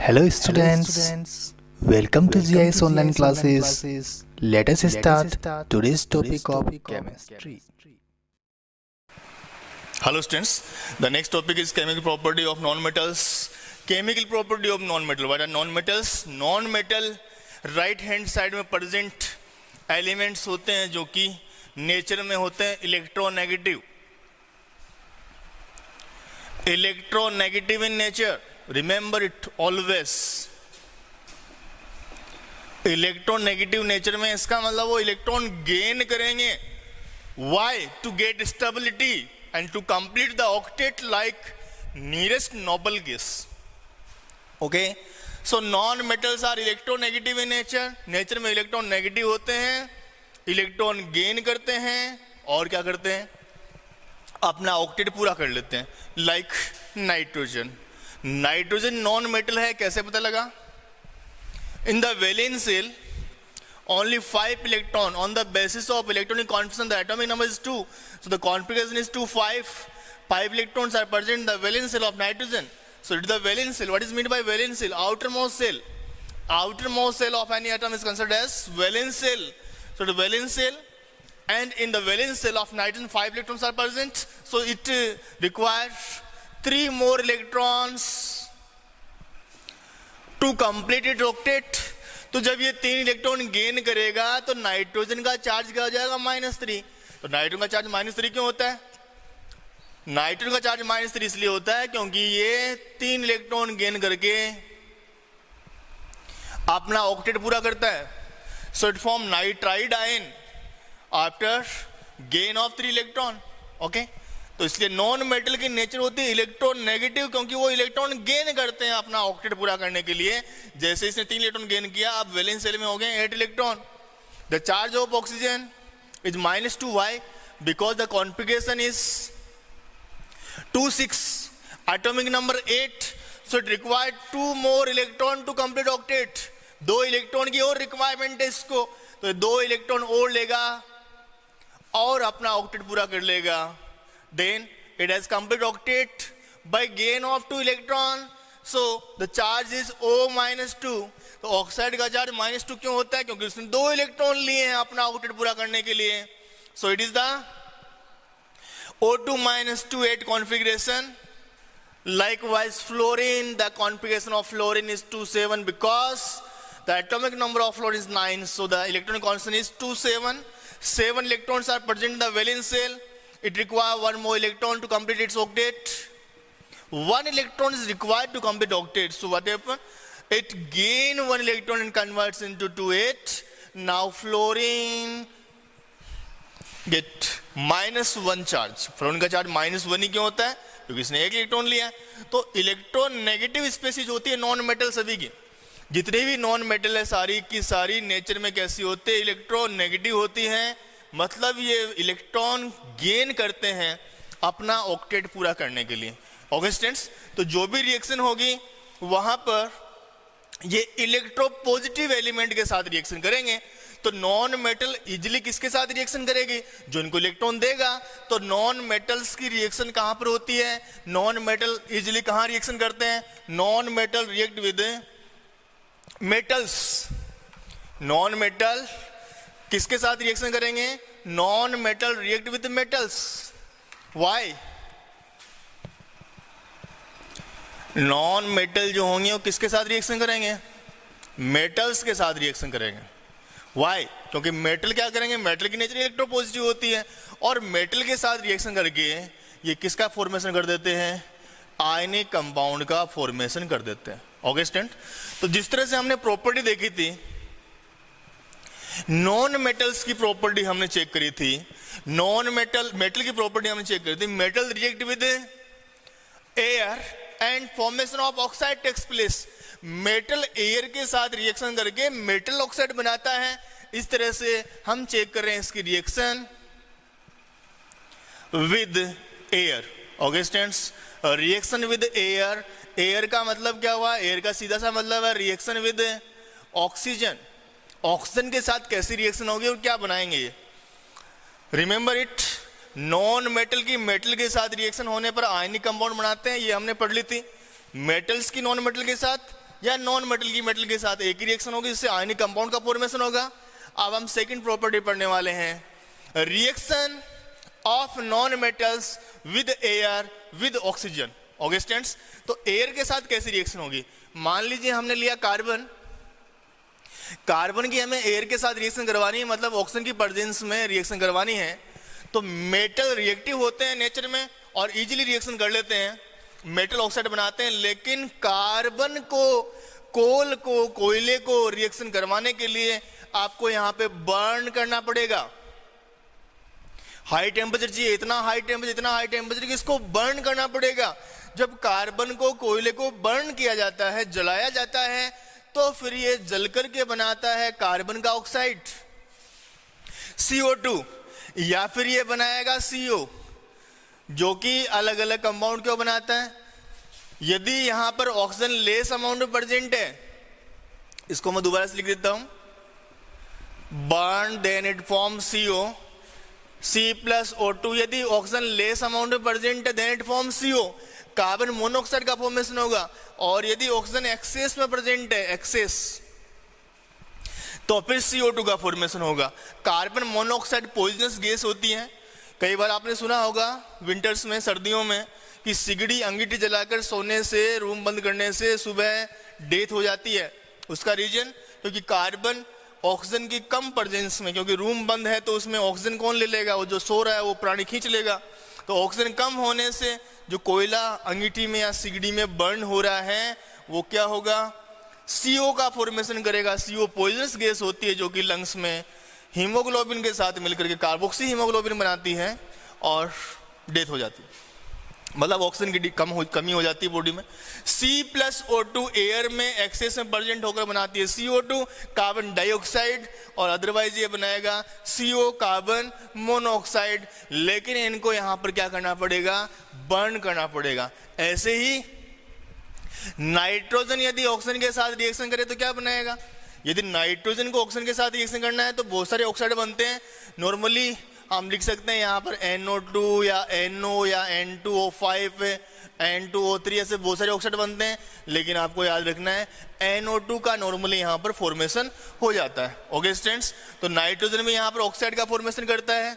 Hello students, welcome to GIS online classes. Let us start today's topic of chemistry. Hello students, the next topic is chemical property of non-metals. Chemical property of non-metal. What are non-metals? Non-metal right hand side में present elements होते हैं जो कि nature में होते हैं electronegative in nature. Remember it always. Electronegative nature में इसका मतलब वो इलेक्ट्रॉन गेन करेंगे. Why? To get stability and to complete the octet like nearest noble gas. Okay, so non-metals are electronegative in nature. Nature में electron negative होते हैं, electron gain करते हैं और क्या करते हैं, अपना ऑक्टेट पूरा कर लेते हैं. Like nitrogen. Nitrogen non metal है, कैसे पता लगा? In the valence shell only 5 electron on the basis of electronic configuration the atomic number is 2, so the configuration is 2 5 electrons are present in the valence shell of nitrogen. So it is the valence shell. What is meant by valence shell? Outermost shell of any atom is considered as valence shell. So the valence shell, and in the valence shell of nitrogen 5 electrons are present, so it requires 3 more electrons to complete its octet. तो जब ये 3 electron gain करेगा तो nitrogen का charge क्या हो जाएगा? -3. तो नाइट्रोजन का चार्ज -3 क्यों होता है? नाइट्रोजन का चार्ज -3 इसलिए होता है क्योंकि ये 3 इलेक्ट्रॉन गेन करके अपना ऑक्टेट पूरा करता है. So it form nitride ion after gain of 3 electron. Okay, तो इसलिए नॉन मेटल की नेचर होती है इलेक्ट्रॉन नेगेटिव, क्योंकि वो इलेक्ट्रॉन गेन करते हैं अपना ऑक्टेट पूरा करने के लिए. जैसे इसने 3 इलेक्ट्रॉन गेन किया, अब वैलेंस शेल में हो गए 8 electron. The charge of oxygen is -2. Why? Because the configuration is 2 6, atomic number 8, so it required 2 more electron to complete octet. 2 electron की और रिक्वायरमेंट है इसको, तो 2 इलेक्ट्रॉन और लेगा और अपना ऑक्टेट पूरा कर लेगा. Then it has complete octet by gain of 2 electron. So the charge is O-2. तो ऑक्साइड का चार्ज -2 क्यों होता है? क्योंकि उसने 2 इलेक्ट्रॉन लिए हैं अपना ऑक्टेट पूरा करने के लिए. So it is the O2 - 8 configuration. Likewise fluorine, the configuration of fluorine is 2 7 because the atomic number of fluorine is 9. So the electronic constant is 2 7. 7 electrons are present in the valence shell. It requires 1 more electron to complete its octet. 1 electron is required to complete octet. So what happens? It gains 1 electron and converts into 2 8. Now fluorine get -1 charge. Fluorine का charge -1 ही क्यों होता है? क्योंकि इसने 1 electron लिया. तो electron negative species होती है नॉन मेटल. सभी की जितनी भी नॉन मेटल है सारी की सारी नेचर में कैसी होती है? इलेक्ट्रॉन नेगेटिव होती हैं. मतलब ये इलेक्ट्रॉन गेन करते हैं अपना ऑक्टेट पूरा करने के लिए. ओके स्टूडेंट्स, तो जो भी रिएक्शन होगी वहां पर ये इलेक्ट्रोपॉजिटिव एलिमेंट के साथ रिएक्शन करेंगे. तो नॉन मेटल इजिली किसके साथ रिएक्शन करेगी? जो इनको इलेक्ट्रॉन देगा. तो नॉन मेटल्स की रिएक्शन कहां पर होती है? नॉन मेटल इजिली कहां रिएक्शन करते हैं? Non metal react with metals. Non metal किसके साथ रिएक्शन करेंगे? Non metal react with metals. Why? Non metal जो होंगे वो किसके साथ रिएक्शन करेंगे? मेटल्स के साथ रिएक्शन करेंगे. वाई? क्योंकि मेटल क्या करेंगे? मेटल की नेचर इलेक्ट्रोपॉजिटिव होती है और मेटल के साथ रिएक्शन करके ये किसका फॉर्मेशन कर देते हैं? आयनिक कंपाउंड का फॉर्मेशन कर देते हैं. ओके स्टूडेंट, तो जिस तरह से हमने प्रॉपर्टी देखी थी, नॉन मेटल्स की प्रॉपर्टी हमने चेक करी थी, नॉन मेटल की प्रॉपर्टी हमने चेक करी थी. Metal react with air and formation of oxide takes place. Metal air के साथ रिएक्शन करके मेटल ऑक्साइड बनाता है. इस तरह से हम चेक कर रहे हैं इसकी reaction with air. Okay students, reaction with air. Air का मतलब क्या हुआ? एयर का सीधा सा मतलब है रिएक्शन विद ऑक्सीजन. ऑक्सीजन के साथ कैसी रिएक्शन होगी और क्या बनाएंगे ये? रिमेंबर इट, नॉन मेटल की मेटल के साथ रिएक्शन होने पर आयनिक कंपाउंड बनाते हैं, ये हमने पढ़ ली थी. मेटल्स की नॉन मेटल के साथ या नॉन मेटल की मेटल के साथ एक ही रिएक्शन होगी, जिससे आयनिक कंपाउंड का फॉर्मेशन होगा। अब हम सेकंड प्रॉपर्टी पढ़ने वाले हैं, reaction of non metals with air with oxygen. Okay students, तो एयर के साथ कैसी रिएक्शन होगी? मान लीजिए हमने लिया कार्बन, कार्बन की हमें एयर के साथ रिएक्शन करवानी है, मतलब ऑक्सीजन की प्रेजेंस में रिएक्शन करवानी है। तो मेटल रिएक्टिव होते हैं नेचर में और इजीली रिएक्शन कर लेते हैं, मेटल ऑक्साइड बनाते हैं। लेकिन कार्बन को, कोल को, कोयले को रिएक्शन करवाने के लिए आपको यहां पे बर्न करना पड़ेगा। हाई टेम्परेचर चाहिए, इतना हाई टेम्परेचर कि इसको बर्न करना पड़ेगा। जब कार्बन को, कोयले को बर्न किया जाता है, जलाया जाता है, तो फिर ये जलकर के बनाता है कार्बन का ऑक्साइड CO2, या फिर ये बनाएगा CO, जो कि अलग अलग कंपाउंड क्यों बनाता है? यदि यहां पर ऑक्सीजन लेस अमाउंट में प्रेजेंट है, इसको मैं दोबारा से लिख देता हूं, burn then it form CO, C+O2। यदि ऑक्सीजन लेस अमाउंट में प्रेजेंट है then it form CO, carbon monoxide का फॉर्मेशन होगा। और यदि ऑक्सीजन एक्सेस में प्रेजेंट है, एक्सेस, तो फिर CO2 का फॉर्मेशन होगा। कार्बन मोनोऑक्साइड पॉइजनस गैस होती है। कई बार आपने सुना होगा विंटर्स में, सर्दियों में, कि सिगड़ी अंगीठी जलाकर सोने से, रूम बंद करने से सुबह डेथ हो जाती है। उसका रीजन क्योंकि कार्बन ऑक्सीजन की कम प्रेजेंस में, क्योंकि रूम बंद है तो उसमें ऑक्सीजन कौन ले लेगा? वो जो सो रहा है वो प्राणी खींच लेगा। तो ऑक्सीजन कम होने से जो कोयला अंगीठी में या सिगड़ी में बर्न हो रहा है वो क्या होगा? CO का फॉर्मेशन करेगा। CO पॉइजनस गैस होती है जो कि लंग्स में हीमोग्लोबिन के साथ मिलकर के कार्बोक्सी हीमोग्लोबिन बनाती है और डेथ हो जाती है, मतलब ऑक्सीजन की कमी हो जाती है बॉडी में। C+O2 एयर में एक्सेस में प्रेजेंट होकर बनाती है CO2 कार्बन डाइऑक्साइड, और अदरवाइज ये बनाएगा CO कार्बन मोनोऑक्साइड। लेकिन इनको यहां पर क्या करना पड़ेगा? बर्न करना पड़ेगा। ऐसे ही नाइट्रोजन यदि ऑक्सीजन के साथ रिएक्शन करे तो क्या बनाएगा? यदि नाइट्रोजन को ऑक्सीजन के साथ रिएक्शन करना है तो बहुत सारे ऑक्साइड बनते हैं। नॉर्मली हम लिख सकते हैं यहाँ पर NO2 या NO या N2O5, N2O3, ऐसे बहुत सारे ऑक्साइड बनते हैं। लेकिन आपको याद रखना है NO2 का नॉर्मली यहाँ पर फॉर्मेशन हो जाता है। ओके स्टूडेंट्स, तो नाइट्रोजन में यहाँ पर ऑक्साइड का फॉर्मेशन करता है।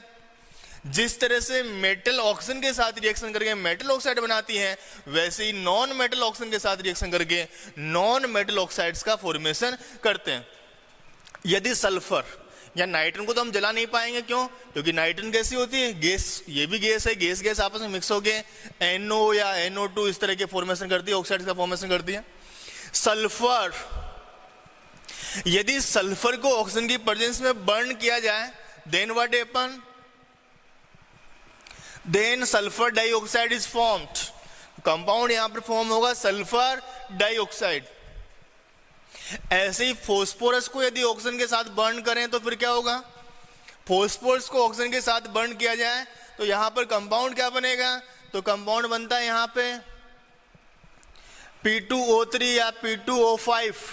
जिस तरह से मेटल ऑक्सीजन के साथ रिएक्शन करके मेटल ऑक्साइड बनाती है, वैसे ही नॉन मेटल ऑक्सीजन के साथ रिएक्शन करके नॉन मेटल ऑक्साइड्स का फॉर्मेशन करते हैं। यदि सल्फर या नाइट्रोजन को तो हम जला नहीं पाएंगे, क्यों? क्योंकि नाइट्रोजन कैसी होती है? गैस, ये भी गैस है। गैस आपस में मिक्स होके NO या NO2 इस तरह के फॉर्मेशन करती है, ऑक्साइड का फॉर्मेशन करती है। सल्फर, यदि सल्फर को ऑक्सीजन की प्रेजेंस में बर्न किया जाए then what happen? Then sulphur dioxide is formed. Compound यहां पर फॉर्म होगा सल्फर डाइऑक्साइड। ऐसे ही फोस्फोरस को यदि ऑक्सीजन के साथ बर्न करें तो फिर क्या होगा? फोस्फोरस को ऑक्सीजन के साथ बर्न किया जाए तो यहां पर कंपाउंड क्या बनेगा? तो कंपाउंड बनता है यहां पे P2O3 या P2O5।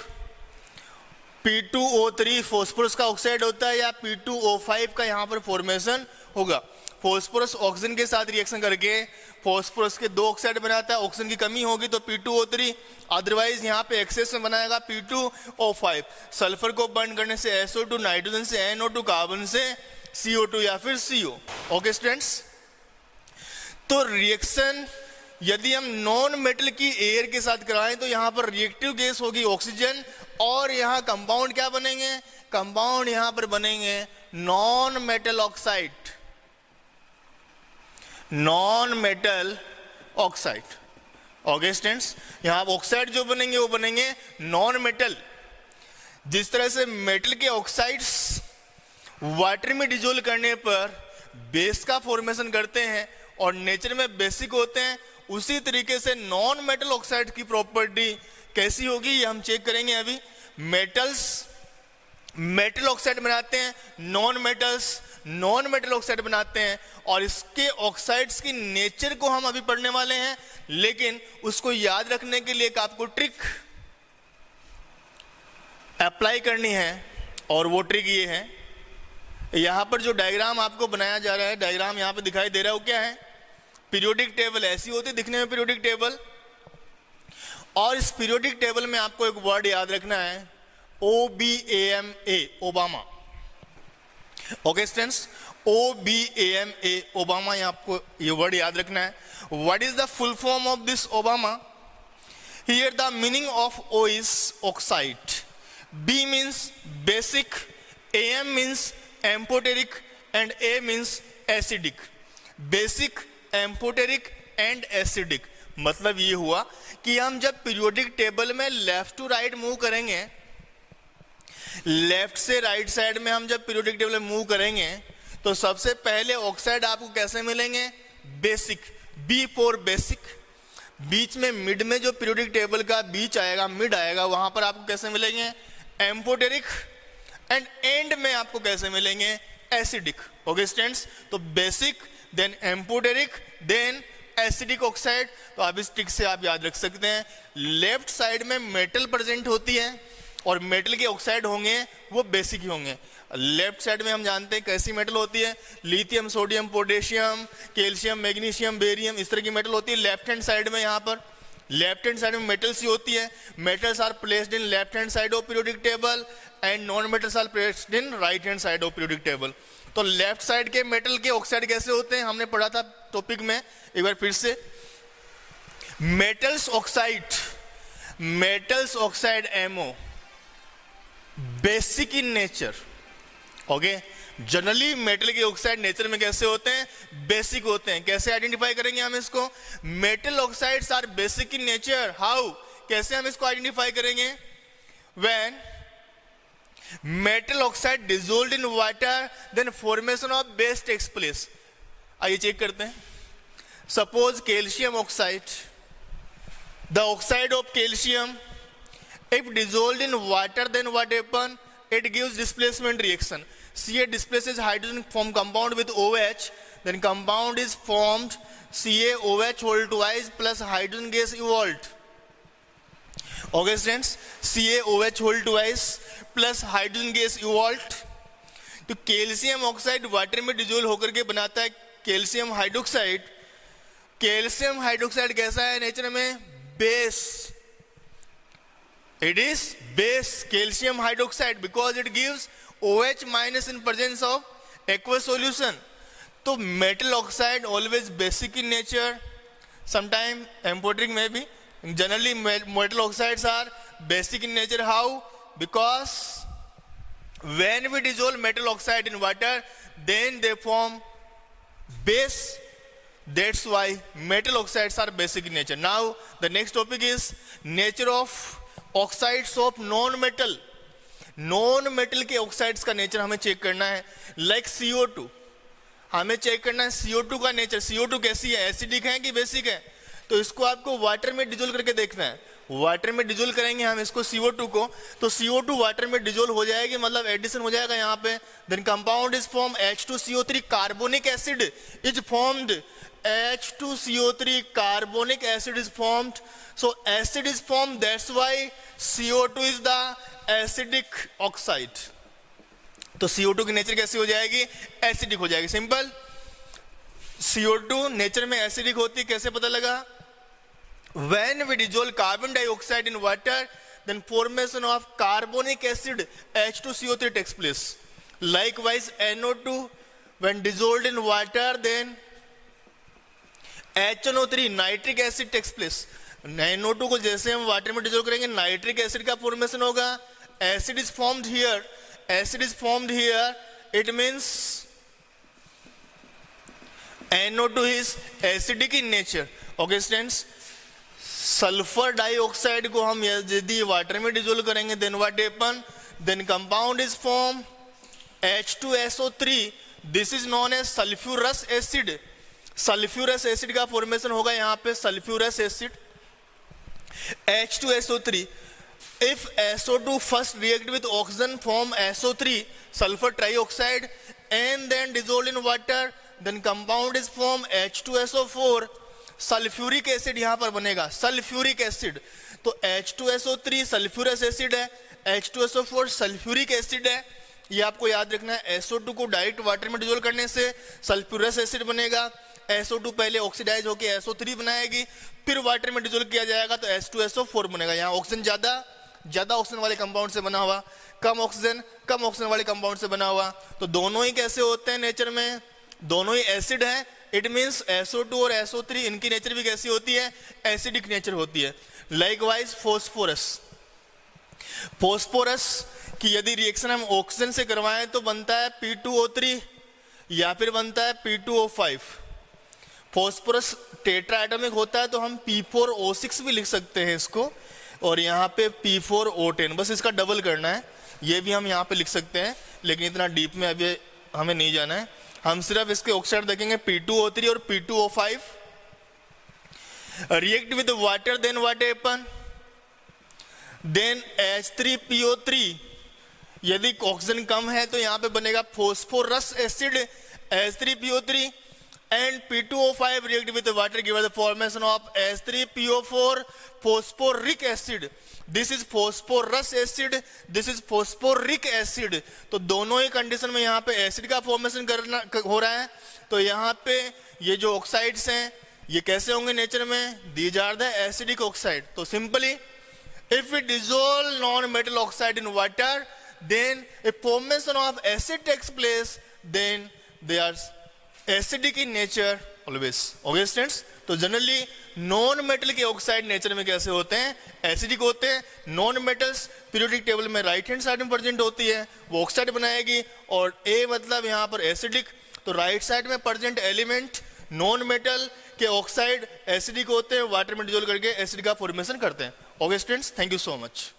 P2O3 फोस्फोरस का ऑक्साइड होता है, या P2O5 का यहां पर फॉर्मेशन होगा। फोस्फोरस ऑक्सीजन के साथ रिएक्शन करके फोस्फोरस के दो ऑक्साइड बनाता है। ऑक्सीजन की कमी होगी तो P2O3, अदरवाइज यहाँ पे एक्सेस में बनाएगा P2O5। सल्फर को बर्न करने से SO2, नाइट्रोजन से NO2, कार्बन से CO2 या फिर CO। ओके स्टूडेंट्स, तो रिएक्शन यदि हम नॉन मेटल की एयर के साथ कराएं तो यहाँ पर रिएक्टिव गैस होगी ऑक्सीजन, और यहाँ कंपाउंड क्या बनेंगे? कंपाउंड यहाँ पर बनेंगे non metal oxide, non metal oxide. Okay students, यहां ऑक्साइड जो बनेंगे वो बनेंगे नॉन मेटल। जिस तरह से मेटल के ऑक्साइड्स वाटर में डिजोल्व करने पर बेस का फॉर्मेशन करते हैं और नेचर में बेसिक होते हैं, उसी तरीके से नॉन मेटल ऑक्साइड की प्रॉपर्टी कैसी होगी ये हम चेक करेंगे अभी। मेटल्स मेटल ऑक्साइड बनाते हैं, non metals non metal oxide बनाते हैं, और इसके ऑक्साइड्स की नेचर को हम अभी पढ़ने वाले हैं। लेकिन उसको याद रखने के लिए एक आपको ट्रिक अप्लाई करनी है, और वो ट्रिक ये है, यहां पर जो डायग्राम आपको बनाया जा रहा है, डायग्राम यहां पे दिखाई दे रहा है, वो क्या है? Periodic table. ऐसी होती है दिखने में पीरियोडिक टेबल, और इस पीरियोडिक टेबल में आपको एक वर्ड याद रखना है, OBAMA, Obama. Okay students, OBAMA, Obama, ये आपको ये वर्ड याद रखना है। What is the full form of this Obama? Here the meaning of O is oxide, B means basic, AM means amphoteric and A means acidic. Basic, amphoteric and acidic मतलब ये हुआ कि हम जब पीरियोडिक टेबल में left to right move करेंगे, left से right side में हम जब पीरियोडिक टेबल में मूव करेंगे तो सबसे पहले ऑक्साइड आपको कैसे मिलेंगे? Basic, B for basic. बीच में मिड में जो पीरियोडिक टेबल का बीच आएगा, मिड आएगा, वहां पर आपको कैसे मिलेंगे? एम्फोटेरिक। एंड एंड में आपको कैसे मिलेंगे? एसिडिक। ओके स्टूडेंट्स, तो basic, then amphoteric, then acidic oxide. तो आप इस ट्रिक से आप याद रख सकते हैं, लेफ्ट साइड में मेटल प्रेजेंट होती है और मेटल के ऑक्साइड होंगे वो बेसिक ही होंगे। लेफ्ट साइड में हम जानते हैं कैसी मेटल होती है, lithium, sodium, potassium, calcium, magnesium, barium, इस तरह की मेटल होती है। लेफ्ट हैंड साइड में यहाँ पर लेफ्ट हैंड साइड में मेटल्स ही होती है। Metals are placed in left hand side of periodic table and non metals are placed in right hand side of periodic table. तो लेफ्ट साइड के metal के ऑक्साइड कैसे होते हैं, हमने पढ़ा था टॉपिक में, एक बार फिर से। Metals oxide MO, basic in nature. Okay, generally metal के ऑक्साइड नेचर में कैसे होते हैं? बेसिक होते हैं। कैसे आइडेंटिफाई करेंगे हम इसको? Metal oxides are basic in nature. How? कैसे हम इसको आइडेंटिफाई करेंगे? When metal oxide dissolved in water then formation of base takes place. आइए चेक करते हैं। Suppose calcium oxide, the oxide of calcium if dissolved in water, then what happen? It gives displacement reaction. Ca displaces hydrogen from compound with OH, then compound is formed CaOH whole twice plus hydrogen gas evolved. Okay students, CaOH whole twice plus hydrogen gas evolved. तो calcium oxide water में dissolve होकर के बनाता है calcium hydroxide. Calcium hydroxide कैसा है nature में? Base. It is base, calcium hydroxide, because it gives OH minus in presence of aqueous solution. तो metal oxide always basic in nature, sometime amphoteric may be. Generally metal oxides are basic in nature. How? Because when we dissolve metal oxide in water, then they form base. That's why metal oxides are basic in nature. Now the next topic is nature of oxides of non metal. Non metal के oxides का nature हमें check करना है। Like CO2, हमें check करना है CO2 का nature. CO2 कैसी है? एसिडिक है कि बेसिक है? तो इसको आपको वाटर में डिजोल्व करके देखना है। वाटर में डिजोल्व करेंगे हम इसको CO2 को, तो CO2 वाटर में डिजोल्व हो जाएगी, मतलब एडिशन हो जाएगा यहाँ पे। Then compound is form H2CO3, carbonic acid is formed. H2CO3 carbonic acid is formed. So acid is formed, that's why CO2 is the acidic oxide. तो CO2 की नेचर कैसी हो जाएगी? एसिडिक हो जाएगी। सिंपल। CO2 नेचर में acidic होती है, कैसे पता लगा? When we dissolve carbon dioxide in water, then formation of carbonic acid H2CO3 takes place. Likewise NO2 when dissolved in water, then HNO3 nitric acid takes place. NO2 को जैसे हम water में डिजोल्व करेंगे नाइट्रिक एसिड का formation होगा। Acid is formed here, acid is formed here, it means NO2 is acidic in nature. Okay students, sulphur dioxide को हम यदि वाटर में डिजोल्व करेंगे then what happen? Then compound is form H2SO3, this is known as sulphurous acid. Sulphurous acid का formation होगा यहाँ पे, sulphurous acid H2SO3. If SO2 first react with oxygen form SO3, sulfur trioxide, and then dissolved in water, then compound is formed H2SO4. Sulphuric acid यहाँ पर बनेगा, sulphuric acid. तो H2SO3 sulphurous acid है, H2SO4 sulphuric acid है। ये आपको याद रखना है। SO2 को डायरेक्ट वाटर में डिजोल्व करने से सल्फ्यूरस एसिड बनेगा, SO2 पहले ऑक्सीडाइज होकर SO3 बनाएगी, फिर वाटर में डिसोल्व किया जाएगा तो H2SO4 बनेगा। यहाँ ऑक्सीजन ज्यादा ऑक्सीजन वाले कंपाउंड से बना हुआ, कम ऑक्सीजन वाले कंपाउंड से बना हुआ। तो दोनों ही कैसे होते हैं नेचर में, दोनों ही एसिड है। इट मींस SO2 और SO3 इनकी नेचर भी कैसी होती है, एसिडिक नेचर होती है। लाइकवाइज फोस्फोरस की यदि रिएक्शन हम ऑक्सीजन से करवाएं तो बनता है P2O3 या फिर बनता है P2O5। फॉस्फोरस टेट्रा एटॉमिक होता है तो हम P4O6 भी लिख सकते हैं इसको, और यहाँ पे P4O10, बस इसका डबल करना है। ये भी हम यहाँ पे लिख सकते हैं, लेकिन इतना डीप में अभी हमें नहीं जाना है। हम सिर्फ इसके ऑक्साइड देखेंगे P2O3 और P2O5। React with water, then what happen, then H3PO3। यदि ऑक्सीजन कम है तो यहाँ पे बनेगा phosphorous acid H3PO3, and P2O5 react with water give us the formation of H3PO4 phosphoric acid. This is phosphorus acid, this is phosphoric acid। तो दोनों ही condition में यहाँ पे एसिड का फॉर्मेशन करना हो रहा है। तो यहाँ पे ये जो ऑक्साइड्स हैं ये कैसे होंगे नेचर में, these are the acidic oxide. तो simply if we dissolve non-metal oxide in water, then a formation of acid takes place, then they are acidic in nature always. Okay students, तो generally non metal के oxide nature में कैसे होते हैं, acidic होते हैं। Non metals periodic table में right hand side में प्रेजेंट होती है, वो ऑक्साइड बनाएगी, और ए मतलब यहाँ पर एसिडिक, तो राइट साइड में प्रेजेंट एलिमेंट नॉन मेटल के ऑक्साइड एसिडिक होते हैं, वाटर में डिसॉल्व करके एसिड का फॉर्मेशन करते हैं। Okay students, thank you so much.